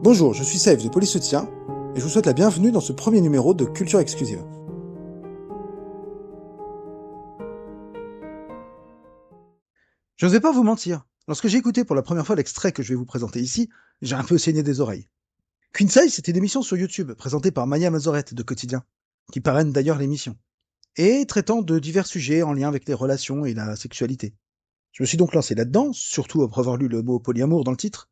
Bonjour, je suis Safe de Polysoutien et je vous souhaite la bienvenue dans ce premier numéro de Culture Exclusive. Je ne vais pas vous mentir, lorsque j'ai écouté pour la première fois l'extrait que je vais vous présenter ici, j'ai un peu saigné des oreilles. Queen Size, c'était une émission sur YouTube présentée par Maya Mazorette de Quotidien, qui parraine d'ailleurs l'émission, et traitant de divers sujets en lien avec les relations et la sexualité. Je me suis donc lancé là-dedans, surtout après avoir lu le mot polyamour dans le titre,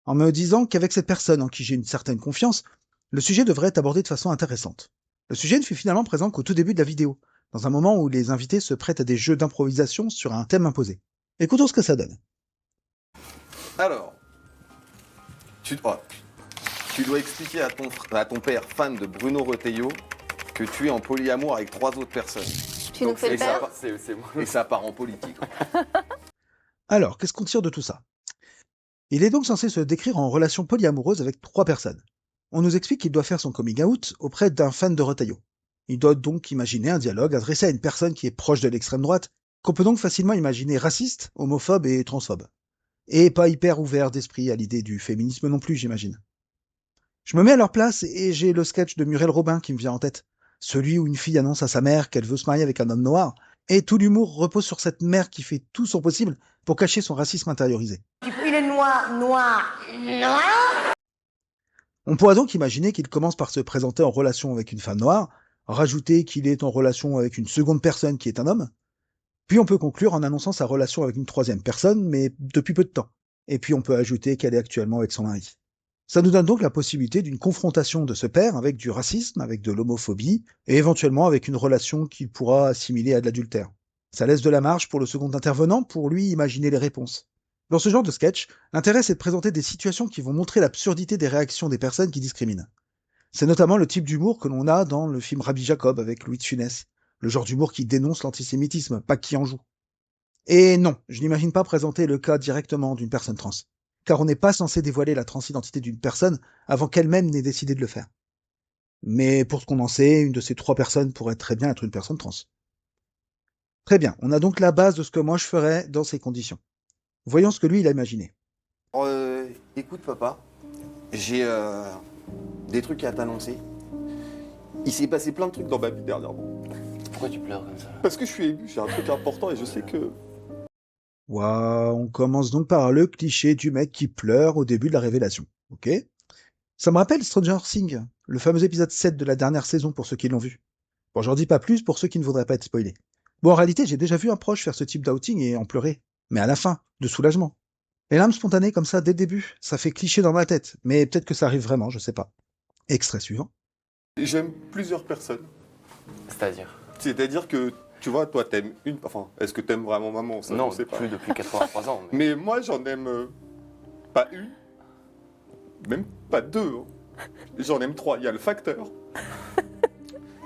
en me disant qu'avec cette personne en qui j'ai une certaine confiance, le sujet devrait être abordé de façon intéressante. Le sujet ne fut finalement présent qu'au tout début de la vidéo, dans un moment où les invités se prêtent à des jeux d'improvisation sur un thème imposé. Écoutons ce que ça donne. Alors, tu dois expliquer à ton père, fan de Bruno Retailleau, que tu es en polyamour avec 3 autres personnes. Tu nous fais peur. Et ça part en politique. Alors, qu'est-ce qu'on tire de tout ça? Il est donc censé se décrire en relation polyamoureuse avec 3 personnes. On nous explique qu'il doit faire son coming out auprès d'un fan de Retailleau. Il doit donc imaginer un dialogue adressé à une personne qui est proche de l'extrême droite, qu'on peut donc facilement imaginer raciste, homophobe et transphobe. Et pas hyper ouvert d'esprit à l'idée du féminisme non plus, j'imagine. Je me mets à leur place et j'ai le sketch de Muriel Robin qui me vient en tête. Celui où une fille annonce à sa mère qu'elle veut se marier avec un homme noir, et tout l'humour repose sur cette mère qui fait tout son possible pour cacher son racisme intériorisé. Il est noir. On pourra donc imaginer qu'il commence par se présenter en relation avec une femme noire, rajouter qu'il est en relation avec une seconde personne qui est un homme, puis on peut conclure en annonçant sa relation avec une troisième personne, mais depuis peu de temps. Et puis on peut ajouter qu'elle est actuellement avec son mari. Ça nous donne donc la possibilité d'une confrontation de ce père avec du racisme, avec de l'homophobie, et éventuellement avec une relation qu'il pourra assimiler à de l'adultère. Ça laisse de la marge pour le second intervenant pour lui imaginer les réponses. Dans ce genre de sketch, l'intérêt c'est de présenter des situations qui vont montrer l'absurdité des réactions des personnes qui discriminent. C'est notamment le type d'humour que l'on a dans le film Rabbi Jacob avec Louis de Funès, le genre d'humour qui dénonce l'antisémitisme, pas qui en joue. Et non, je n'imagine pas présenter le cas directement d'une personne trans, car on n'est pas censé dévoiler la transidentité d'une personne avant qu'elle-même n'ait décidé de le faire. Mais pour ce qu'on en sait, une de ces 3 personnes pourrait très bien être une personne trans. Très bien, on a donc la base de ce que moi je ferais dans ces conditions. Voyons ce que lui il a imaginé. Écoute papa, j'ai des trucs à t'annoncer. Il s'est passé plein de trucs dans ma vie dernièrement. Pourquoi tu pleures comme ça? Parce que je suis ému, j'ai un truc important et je sais que... Waouh, on commence donc par le cliché du mec qui pleure au début de la révélation, ok? Ça me rappelle Stranger Things, le fameux épisode 7 de la dernière saison pour ceux qui l'ont vu. Bon, j'en dis pas plus pour ceux qui ne voudraient pas être spoilés. Bon, en réalité, j'ai déjà vu un proche faire ce type d'outing et en pleurer. Mais à la fin, de soulagement. Les larmes spontanées comme ça dès le début, ça fait cliché dans ma tête, mais peut-être que ça arrive vraiment, je sais pas. Extrait suivant. J'aime plusieurs personnes. C'est-à-dire que, tu vois, toi t'aimes une... Enfin, est-ce que t'aimes vraiment maman? Ça, Non, je sais pas. plus depuis 83 ans. Mais moi j'en aime pas une, même pas 2. Hein. J'en aime 3. Il y a le facteur.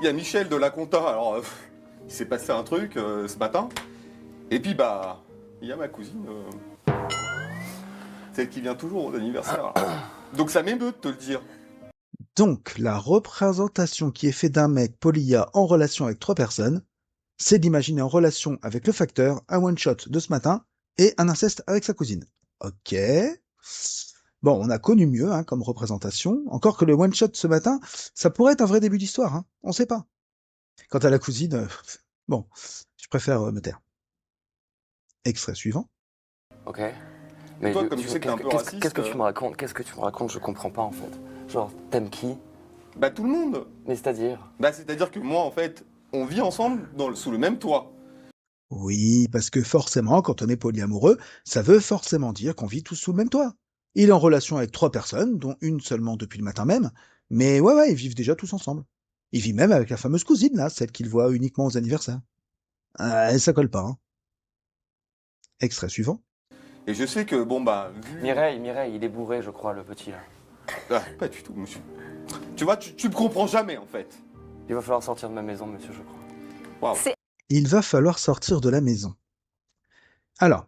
Il y a Michel de la Compta. Alors, il s'est passé un truc ce matin. Et puis, bah, il y a ma cousine. Celle qui vient toujours aux anniversaires. Donc ça m'émeut de te le dire. Donc, la représentation qui est faite d'un mec polya en relation avec 3 personnes, c'est d'imaginer en relation avec le facteur un one-shot de ce matin et un inceste avec sa cousine. Ok. Bon, on a connu mieux hein, comme représentation, encore que le one-shot ce matin, ça pourrait être un vrai début d'histoire, hein, on sait pas. Quant à la cousine, bon, je préfère me taire. Extrait suivant. Ok. Mais Toi, comme tu sais que t'es un peu raciste... Qu'est-ce que tu me racontes? Qu'est-ce que tu me racontes? Je comprends pas en fait. Genre, t'aimes qui? Bah tout le monde. Mais c'est-à-dire? Bah c'est-à-dire que moi, en fait, on vit ensemble sous le même toit. Oui, parce que forcément, quand on est polyamoureux, ça veut forcément dire qu'on vit tous sous le même toit. Il est en relation avec 3 personnes, dont une seulement depuis le matin même, mais ouais, ils vivent déjà tous ensemble. Il vit même avec la fameuse cousine, là, celle qu'il voit uniquement aux anniversaires. Ça colle pas, hein. Extrait suivant. Et je sais que, bon bah... Mireille, il est bourré, je crois, le petit là. Ah, pas du tout, monsieur. Tu vois, tu me comprends jamais, en fait. Il va falloir sortir de ma maison, monsieur, je crois. Waouh. Il va falloir sortir de la maison. Alors,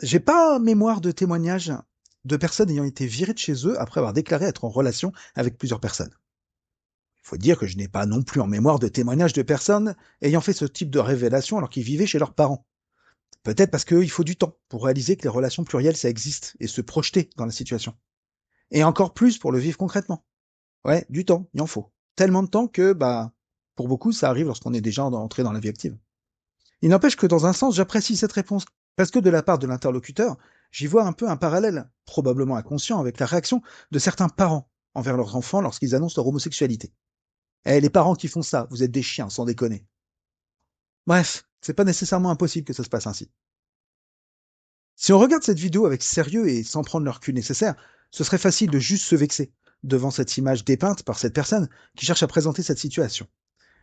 j'ai pas mémoire de témoignages de personnes ayant été virées de chez eux après avoir déclaré être en relation avec plusieurs personnes. Il faut dire que je n'ai pas non plus en mémoire de témoignages de personnes ayant fait ce type de révélation alors qu'ils vivaient chez leurs parents. Peut-être parce qu'il faut du temps pour réaliser que les relations plurielles ça existe et se projeter dans la situation. Et encore plus pour le vivre concrètement. Ouais, du temps, il en faut. Tellement de temps que, pour beaucoup, ça arrive lorsqu'on est déjà entré dans la vie active. Il n'empêche que dans un sens, j'apprécie cette réponse, parce que de la part de l'interlocuteur, j'y vois un peu un parallèle, probablement inconscient, avec la réaction de certains parents envers leurs enfants lorsqu'ils annoncent leur homosexualité. Eh, les parents qui font ça, vous êtes des chiens, sans déconner. Bref, c'est pas nécessairement impossible que ça se passe ainsi. Si on regarde cette vidéo avec sérieux et sans prendre le recul nécessaire, ce serait facile de juste se vexer devant cette image dépeinte par cette personne qui cherche à présenter cette situation.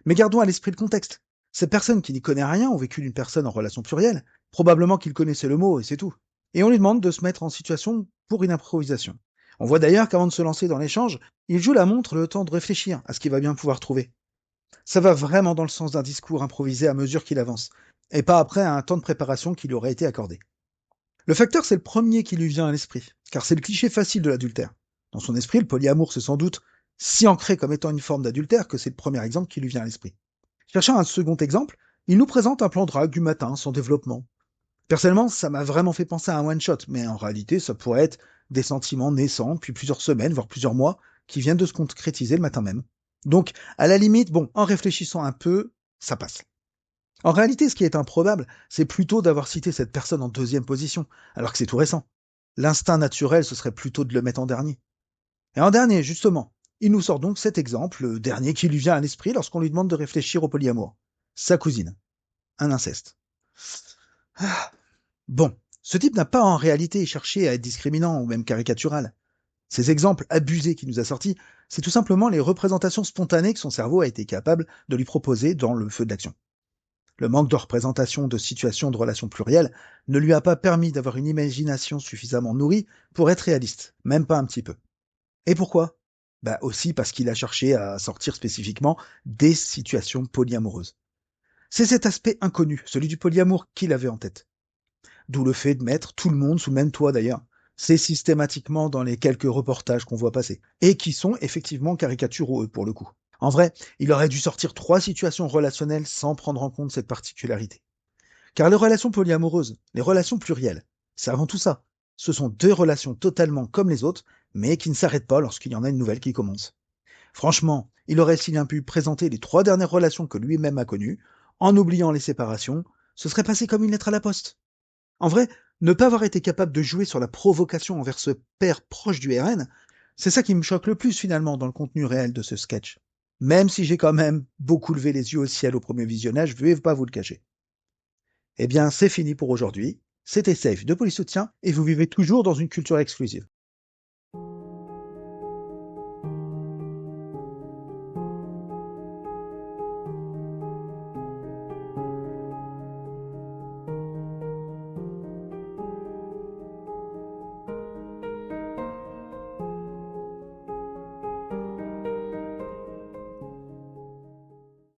Mais gardons à l'esprit le contexte. Cette personne qui n'y connaît rien au vécu d'une personne en relation plurielle, probablement qu'il connaissait le mot et c'est tout. Et on lui demande de se mettre en situation pour une improvisation. On voit d'ailleurs qu'avant de se lancer dans l'échange, il joue la montre le temps de réfléchir à ce qu'il va bien pouvoir trouver. Ça va vraiment dans le sens d'un discours improvisé à mesure qu'il avance, et pas après un temps de préparation qui lui aurait été accordé. Le facteur, c'est le premier qui lui vient à l'esprit, car c'est le cliché facile de l'adultère. Dans son esprit, le polyamour c'est sans doute si ancré comme étant une forme d'adultère que c'est le premier exemple qui lui vient à l'esprit. Cherchant un second exemple, il nous présente un plan drague du matin sans développement. Personnellement, ça m'a vraiment fait penser à un one-shot, mais en réalité, ça pourrait être des sentiments naissants depuis plusieurs semaines, voire plusieurs mois, qui viennent de se concrétiser le matin même. Donc, à la limite, bon, en réfléchissant un peu, ça passe. En réalité, ce qui est improbable, c'est plutôt d'avoir cité cette personne en deuxième position, alors que c'est tout récent. L'instinct naturel, ce serait plutôt de le mettre en dernier. Et en dernier, justement, il nous sort donc cet exemple, le dernier qui lui vient à l'esprit lorsqu'on lui demande de réfléchir au polyamour. Sa cousine. Un inceste. Ah. Bon, ce type n'a pas en réalité cherché à être discriminant ou même caricatural. Ces exemples abusés qu'il nous a sortis, c'est tout simplement les représentations spontanées que son cerveau a été capable de lui proposer dans le feu de l'action. Le manque de représentation de situations de relations plurielles ne lui a pas permis d'avoir une imagination suffisamment nourrie pour être réaliste, même pas un petit peu. Et pourquoi ? Aussi parce qu'il a cherché à sortir spécifiquement des situations polyamoureuses. C'est cet aspect inconnu, celui du polyamour, qu'il avait en tête. D'où le fait de mettre tout le monde sous le même toit d'ailleurs. C'est systématiquement dans les quelques reportages qu'on voit passer, et qui sont effectivement caricaturaux pour le coup. En vrai, il aurait dû sortir 3 situations relationnelles sans prendre en compte cette particularité. Car les relations polyamoureuses, les relations plurielles, c'est avant tout ça. Ce sont 2 relations totalement comme les autres, mais qui ne s'arrêtent pas lorsqu'il y en a une nouvelle qui commence. Franchement, il aurait si bien pu présenter les 3 dernières relations que lui-même a connues, en oubliant les séparations, ce serait passé comme une lettre à la poste. En vrai, ne pas avoir été capable de jouer sur la provocation envers ce père proche du RN, c'est ça qui me choque le plus finalement dans le contenu réel de ce sketch. Même si j'ai quand même beaucoup levé les yeux au ciel au premier visionnage, je vais pas vous le cacher. Eh bien, c'est fini pour aujourd'hui. C'était Safe de Polysoutien et vous vivez toujours dans une culture exclusive.